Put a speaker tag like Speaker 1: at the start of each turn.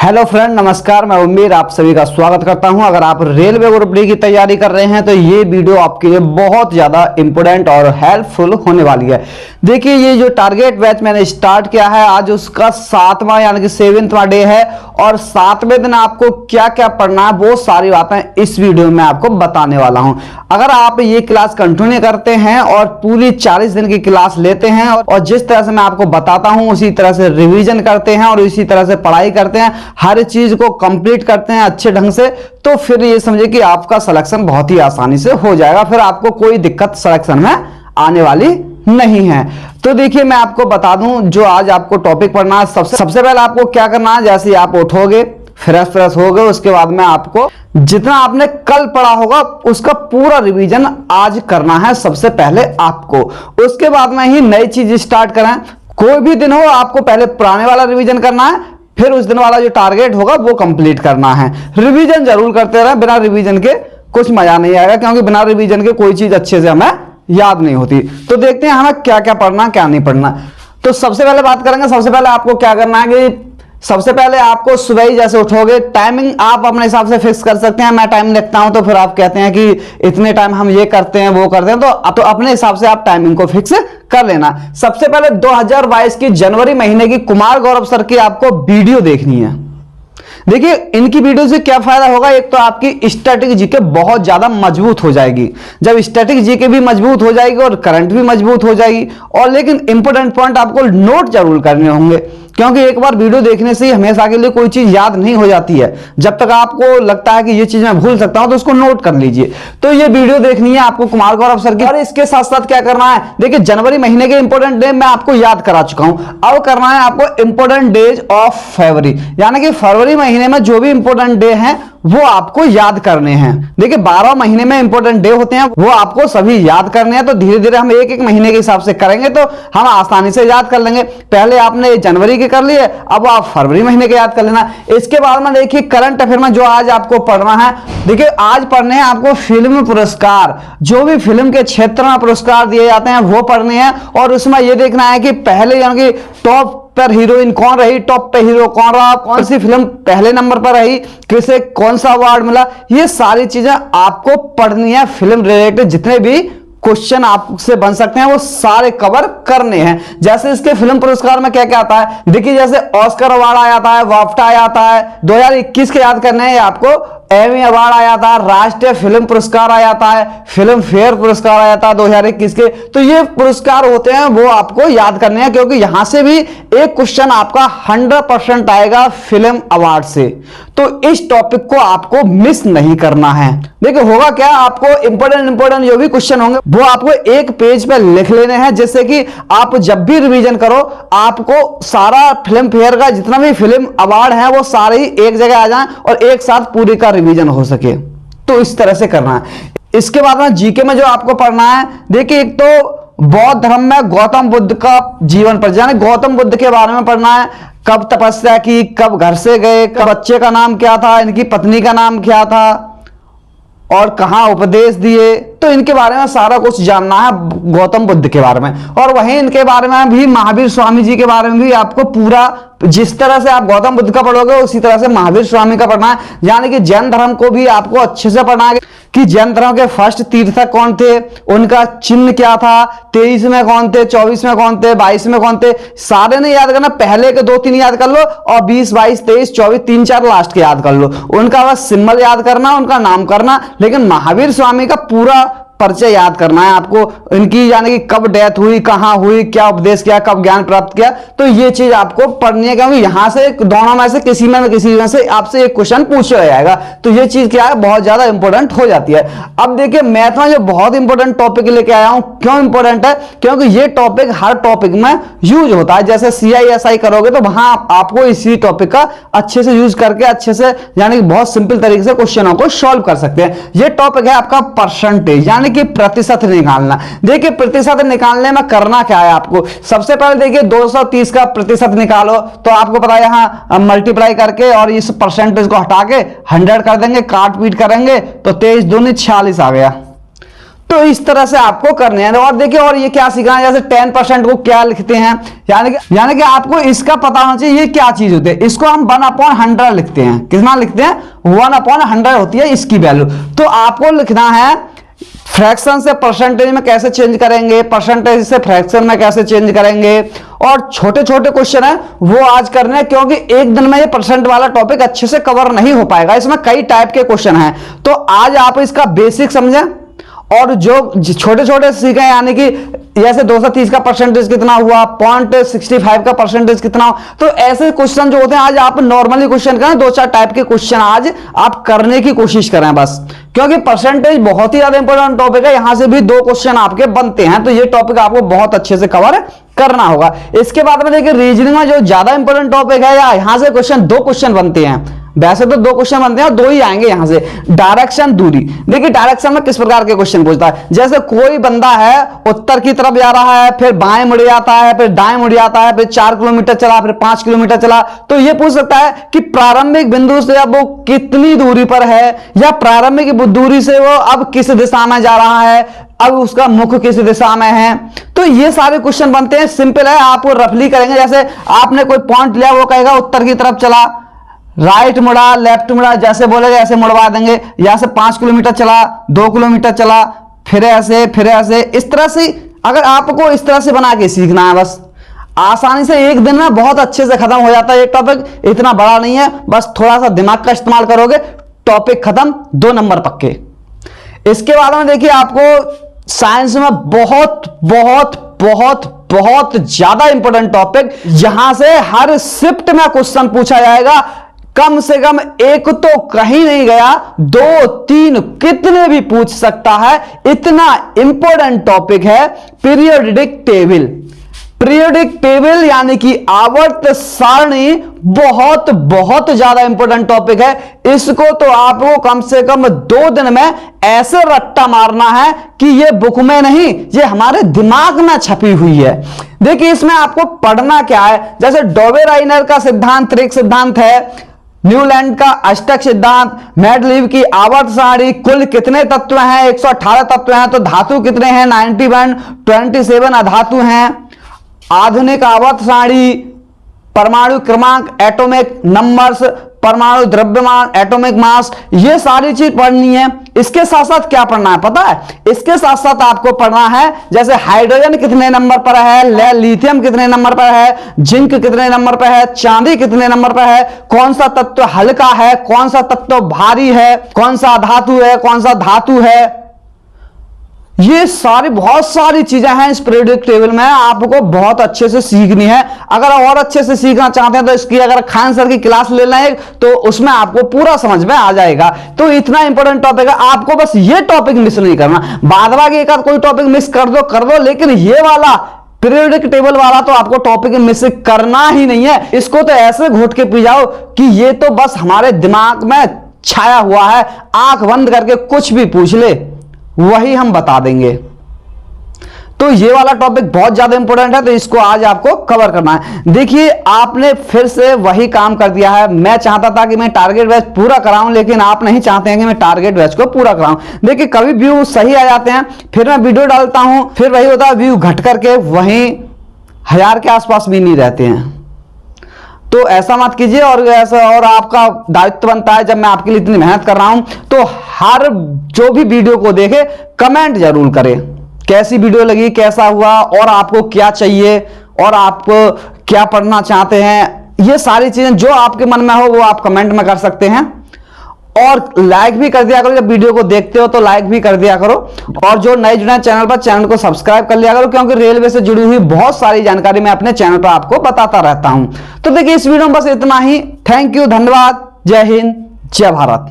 Speaker 1: Hello friend, नमस्कार। मैं उम्मीद आप सभी का स्वागत करता हूं। अगर आप रेलवे ग्रुप डी की तैयारी कर रहे हैं तो ये वीडियो आपके लिए बहुत ज्यादा इंपॉर्टेंट और हेल्पफुल होने वाली है। देखिए, ये जो टारगेट बैच मैंने स्टार्ट किया है, आज उसका 7वां यानी कि 7वां डे है और 7वें दिन आपको क्या क्या पढ़ना है वो सारी बातें इस वीडियो में आपको बताने वाला हूं। अगर आप ये क्लास कंटिन्यू करते हैं और पूरी 40 दिन की क्लास लेते हैं और जिस तरह से मैं आपको बताता हूं उसी तरह से रिवीजन करते हैं और इसी तरह से पढ़ाई करते हैं, हर चीज को कंप्लीट करते हैं अच्छे ढंग से, तो फिर ये समझे कि आपका सिलेक्शन बहुत ही आसानी से हो जाएगा। फिर आपको कोई दिक्कत सिलेक्शन में आने वाली नहीं है। तो देखिए, मैं आपको बता दूं जो आज आपको टॉपिक पढ़ना है। सबसे पहले आपको क्या करना है, जैसे आप उठोगे फ्रेश हो गए, उसके बाद में आपको जितना आपने कल पढ़ा होगा उसका पूरा रिवीजन आज करना है सबसे पहले आपको। उसके बाद में ही नई चीज स्टार्ट करें। कोई भी दिन हो, आपको पहले पुराने वाला रिवीजन करना है, फिर उस दिन वाला जो टारगेट होगा वो कंप्लीट करना है। रिवीजन जरूर करते रहे, बिना रिवीजन के कुछ मजा नहीं आएगा, क्योंकि बिना रिवीजन के कोई चीज अच्छे से हमें याद नहीं होती। तो देखते हैं हमें क्या क्या पढ़ना क्या नहीं पढ़ना। तो सबसे पहले बात करेंगे, सबसे पहले आपको क्या करना है कि सबसे पहले आपको सुबह ही जैसे उठोगे, टाइमिंग आप अपने हिसाब से फिक्स कर सकते हैं। मैं टाइम लिखता हूं तो फिर आप कहते हैं कि इतने टाइम हम ये करते हैं वो करते हैं, तो अपने हिसाब से आप टाइमिंग को फिक्स कर लेना। सबसे पहले 2022 की जनवरी महीने की कुमार गौरव सर की आपको वीडियो देखनी है। देखिए, इनकी वीडियो से क्या फायदा होगा, एक तो आपकी स्टैटिक जीके बहुत ज्यादा मजबूत हो जाएगी। जब स्टैटिक जीके भी मजबूत हो जाएगी और करंट भी मजबूत हो जाएगी, और लेकिन इंपॉर्टेंट पॉइंट आपको नोट जरूर करने होंगे, क्योंकि एक बार वीडियो देखने से ही हमेशा के लिए कोई चीज याद नहीं हो जाती है। जब तक आपको लगता है कि ये चीज मैं भूल सकता हूं तो उसको नोट कर लीजिए। तो ये वीडियो देखनी है आपको कुमार गौरव सर की। और इसके साथ साथ क्या करना है, देखिए जनवरी महीने के इंपॉर्टेंट डे मैं आपको याद करा चुका हूं। अब करना है आपको इंपॉर्टेंट डेज ऑफ फरवरी, यानी कि फरवरी महीने में जो भी इंपॉर्टेंट डे हैं वो आपको याद करने हैं। देखिए, 12 महीने में इंपॉर्टेंट डे होते हैं, वो आपको सभी याद करने हैं। तो धीरे धीरे हम एक एक महीने के हिसाब से करेंगे तो हम आसानी से याद कर लेंगे। पहले आपने जनवरी के कर लिए, अब आप फरवरी महीने के याद कर लेना। इसके बाद में देखिए करंट अफेयर में जो आज आपको पढ़ना है, देखिए आज पढ़ने हैं आपको फिल्म पुरस्कार। जो भी फिल्म के क्षेत्र में पुरस्कार दिए जाते हैं वो पढ़ने हैं, और उसमें यह देखना है कि पहले यानी कि टॉप पर हीरोइन कौन रही, टॉप पे हीरो कौन रहा, कौन सी फिल्म पहले नंबर पर रही, किसे कौन सा अवार्ड मिला, ये सारी चीजें आपको पढ़नी है। फिल्म रिलेटेड जितने भी क्वेश्चन आपसे बन सकते हैं वो सारे कवर करने हैं। जैसे इसके फिल्म पुरस्कार में क्या क्या आता है, देखिए जैसे ऑस्कर अवार्ड आ जाता है, वाफ्टा आ जाता है, 2021 के याद करने हैं आपको। एमी अवार्ड आ जाता है, राष्ट्रीय फिल्म पुरस्कार आ जाता है, फिल्म फेयर पुरस्कार आ जाता है 2021 के। तो ये पुरस्कार होते हैं वो आपको याद करने हैं, क्योंकि यहां से भी एक क्वेश्चन आपका 100% आएगा फिल्म अवार्ड से। तो इस टॉपिक को आपको मिस नहीं करना है। देखिए होगा क्या, आपको इंपॉर्टेंट जो भी क्वेश्चन होंगे वो आपको एक पेज पे लिख लेने हैं, जिससे कि आप जब भी रिवीजन करो आपको सारा फिल्म फेयर का जितना भी फिल्म अवार्ड है वो सारे ही एक जगह आ जाएं और एक साथ पूरी का रिवीजन हो सके। तो इस तरह से करना है। इसके बाद में जीके में जो आपको पढ़ना है, देखिए एक तो बौद्ध धर्म में गौतम बुद्ध का जीवन पर, यानी गौतम बुद्ध के बारे में पढ़ना है। कब तपस्या की, कब घर से गए, कब बच्चे का नाम क्या था, इनकी पत्नी का नाम क्या था और कहां उपदेश दिए, तो इनके बारे में सारा कुछ जानना है गौतम बुद्ध के बारे में। और वहीं इनके बारे में भी महावीर स्वामी जी के बारे में भी आपको पूरा, जिस तरह से आप गौतम बुद्ध का पढ़ोगे उसी तरह से महावीर स्वामी का पढ़ना है। यानी कि जैन धर्म को भी आपको अच्छे से पढ़ना है कि जैन धर्म के फर्स्ट तीर्थक कौन थे, उनका चिन्ह क्या था, 23 में कौन थे, 24 में कौन थे, 22 में कौन थे, सारे नहीं याद करना, पहले के 2-3 याद कर लो और 20, 22, 23, 24, 3-4 लास्ट के याद कर लो। उनका बस सिंबल याद करना, उनका नाम करना, लेकिन महावीर स्वामी का पूरा परिचय याद करना है आपको। इनकी यानी कि कब डेथ हुई, कहां हुई, क्या उपदेश किया, कब ज्ञान प्राप्त किया, तो ये चीज आपको पढ़नी है, क्योंकि यहां से दोनों में से किसी में से आपसे एक क्वेश्चन पूछा जाएगा। तो ये चीज क्या है, बहुत ज्यादा इंपॉर्टेंट हो जाती है। अब देखिए मैथ में जो बहुत इंपॉर्टेंट टॉपिक लेके आया हूं, क्यों इंपॉर्टेंट है, क्योंकि ये टॉपिक हर टॉपिक में यूज होता है। जैसे CISI करोगे तो वहां आपको इसी टॉपिक का अच्छे से यूज करके अच्छे से यानी कि बहुत सिंपल तरीके से क्वेश्चनों को सॉल्व कर सकते हैं। ये टॉपिक है आपका परसेंटेज, यानी कि प्रतिशत निकालना। देखिए प्रतिशत निकालने में करना क्या है आपको, सबसे पहले देखिए 230 का प्रतिशत निकालो, तो आपको पता है यहां मल्टीप्लाई करके और इस परसेंटेज को हटा के 100 कर देंगे, काट पीट करेंगे तो 23 दूनी 46 आ गया। तो इस तरह से आपको करने हैं। और देखिए, और ये क्या सीखना है, जैसे 10% को क्या लिखते हैं, यानी कि आपको इसका पता होना चाहिए ये क्या चीज होती है। इसको हम 1/100 लिखते हैं। कितना लिखते हैं? 1/100 होती है इसकी वैल्यू। तो आपको लिखना है फ्रैक्शन से परसेंटेज में कैसे चेंज करेंगे, परसेंटेज से फ्रैक्शन में कैसे चेंज करेंगे, और छोटे छोटे क्वेश्चन है वो आज करने हैं, क्योंकि एक दिन में ये परसेंट वाला टॉपिक अच्छे से कवर नहीं हो पाएगा। इसमें कई टाइप के क्वेश्चन हैं, तो आज आप इसका बेसिक समझें और जो छोटे छोटे सीखें, यानी कि जैसे 230 का परसेंटेज कितना हुआ, 0.65 का परसेंटेज कितना हुआ। तो ऐसे क्वेश्चन जो होते हैं आज आप नॉर्मली क्वेश्चन करें, 2-4 टाइप के क्वेश्चन आज आप करने की कोशिश करें बस, क्योंकि परसेंटेज बहुत ही ज्यादा इंपॉर्टेंट टॉपिक है। यहां से भी 2 क्वेश्चन आपके बनते हैं, तो ये टॉपिक आपको बहुत अच्छे से कवर करना होगा। इसके बाद में देखिए, रीजनिंग में जो ज्यादा इंपॉर्टेंट टॉपिक है, या यहां से क्वेश्चन 2 क्वेश्चन बनते हैं, वैसे तो 2 क्वेश्चन बनते हैं, 2 ही आएंगे यहां से। डायरेक्शन, दूरी। देखिए डायरेक्शन में किस प्रकार के क्वेश्चन पूछता है, जैसे कोई बंदा है उत्तर की तरफ जा रहा है, फिर बाएं मुड़ जाता है, फिर दाएं मुड़ जाता है, फिर 4 किलोमीटर चला, फिर 5 किलोमीटर चला, तो यह पूछ सकता है कि प्रारंभिक बिंदु से अब वो कितनी दूरी पर है, या प्रारंभिक दूरी से वो अब किस दिशा में जा रहा है, अब उसका मुख किस दिशा में है। तो ये सारे क्वेश्चन बनते हैं, सिंपल है, आप रफली करेंगे। जैसे आपने कोई पॉइंट लिया, वो कहेगा उत्तर की तरफ चला, राइट मुड़ा, लेफ्ट मुड़ा, जैसे बोलेगा ऐसे मुड़वा देंगे। यहां से 5 किलोमीटर चला, 2 किलोमीटर चला, फिर ऐसे फिर ऐसे, इस तरह से अगर आपको इस तरह से बना के सीखना है, बस आसानी से एक दिन में बहुत अच्छे से खत्म हो जाता है। एक टॉपिक इतना बड़ा नहीं है, बस थोड़ा सा दिमाग का इस्तेमाल करोगे, टॉपिक खत्म, 2 नंबर पक्के। इसके बाद में देखिए, आपको साइंस में बहुत बहुत बहुत बहुत ज्यादा इंपॉर्टेंट टॉपिक, जहां से हर शिफ्ट में क्वेश्चन पूछा जाएगा, कम से कम एक तो कहीं नहीं गया, 2-3 कितने भी पूछ सकता है, इतना इंपॉर्टेंट टॉपिक है पीरियोडिक टेबल। पीरियोडिक टेबल यानी कि आवर्त सारणी, बहुत बहुत ज्यादा इंपॉर्टेंट टॉपिक है। इसको तो आपको कम से कम 2 दिन में ऐसे रट्टा मारना है कि ये बुक में नहीं, ये हमारे दिमाग में छपी हुई है। देखिए इसमें आपको पढ़ना क्या है, जैसे डोबेराइनर का सिद्धांत, त्रिक सिद्धांत है, न्यूलैंड का अष्टक सिद्धांत, मेडलीव की आवर्त सारणी, कुल कितने तत्व हैं, 118 तत्व हैं, तो धातु कितने हैं, 91, 27 अधातु हैं, आधुनिक आवर्त सारणी, परमाणु क्रमांक, एटॉमिक नंबर्स, परमाणु द्रव्यमान, एटॉमिक मास, ये सारी चीज पढ़नी है। इसके साथ साथ क्या पढ़ना है पता है, इसके साथ साथ आपको पढ़ना है जैसे हाइड्रोजन कितने नंबर पर है, लिथियम कितने नंबर पर है, जिंक कितने नंबर पर है, चांदी कितने नंबर पर है, कौन सा तत्व हल्का है, कौन सा तत्व भारी है, कौन सा धातु है, कौन सा धातु है। ये सारी बहुत सारी चीजें हैं इस पीरियोडिक टेबल में, आपको बहुत अच्छे से सीखनी है। अगर और अच्छे से सीखना चाहते हैं तो इसकी अगर खान सर की क्लास ले लें तो उसमें आपको पूरा समझ में आ जाएगा। तो इतना इंपॉर्टेंट टॉपिक है, आपको बस ये टॉपिक मिस नहीं करना। बाद बाकी एक आध कोई टॉपिक मिस कर दो, लेकिन ये वाला पीरियोडिक टेबल वाला तो आपको टॉपिक मिस करना ही नहीं है। इसको तो ऐसे घोट के पी जाओ कि ये तो बस हमारे दिमाग में छाया हुआ है, आंख बंद करके कुछ भी पूछ ले वही हम बता देंगे। तो ये वाला टॉपिक बहुत ज्यादा इंपॉर्टेंट है, तो इसको आज आपको कवर करना है। देखिए आपने फिर से वही काम कर दिया है। मैं चाहता था कि मैं टारगेट बैच पूरा कराऊं, लेकिन आप नहीं चाहते हैं कि मैं टारगेट बैच को पूरा कराऊं। देखिए कभी व्यू सही आ जाते हैं, फिर मैं वीडियो डालता हूं, फिर वही होता है व्यू घट करके वहीं 1000 के आसपास भी नहीं रहते हैं। तो ऐसा मत कीजिए, और ऐसा और आपका दायित्व बनता है, जब मैं आपके लिए इतनी मेहनत कर रहा हूं तो हर जो भी वीडियो को देखे कमेंट जरूर करें, कैसी वीडियो लगी, कैसा हुआ, और आपको क्या चाहिए, और आप क्या पढ़ना चाहते हैं। ये सारी चीजें जो आपके मन में हो वो आप कमेंट में कर सकते हैं, और लाइक भी कर दिया करो। जब वीडियो को देखते हो तो लाइक भी कर दिया करो, और जो नए जुड़े चैनल पर, चैनल को सब्सक्राइब कर लिया करो, क्योंकि रेलवे से जुड़ी हुई बहुत सारी जानकारी मैं अपने चैनल पर आपको बताता रहता हूं। तो देखिए इस वीडियो में बस इतना ही। थैंक यू, धन्यवाद, जय हिंद, जय भारत।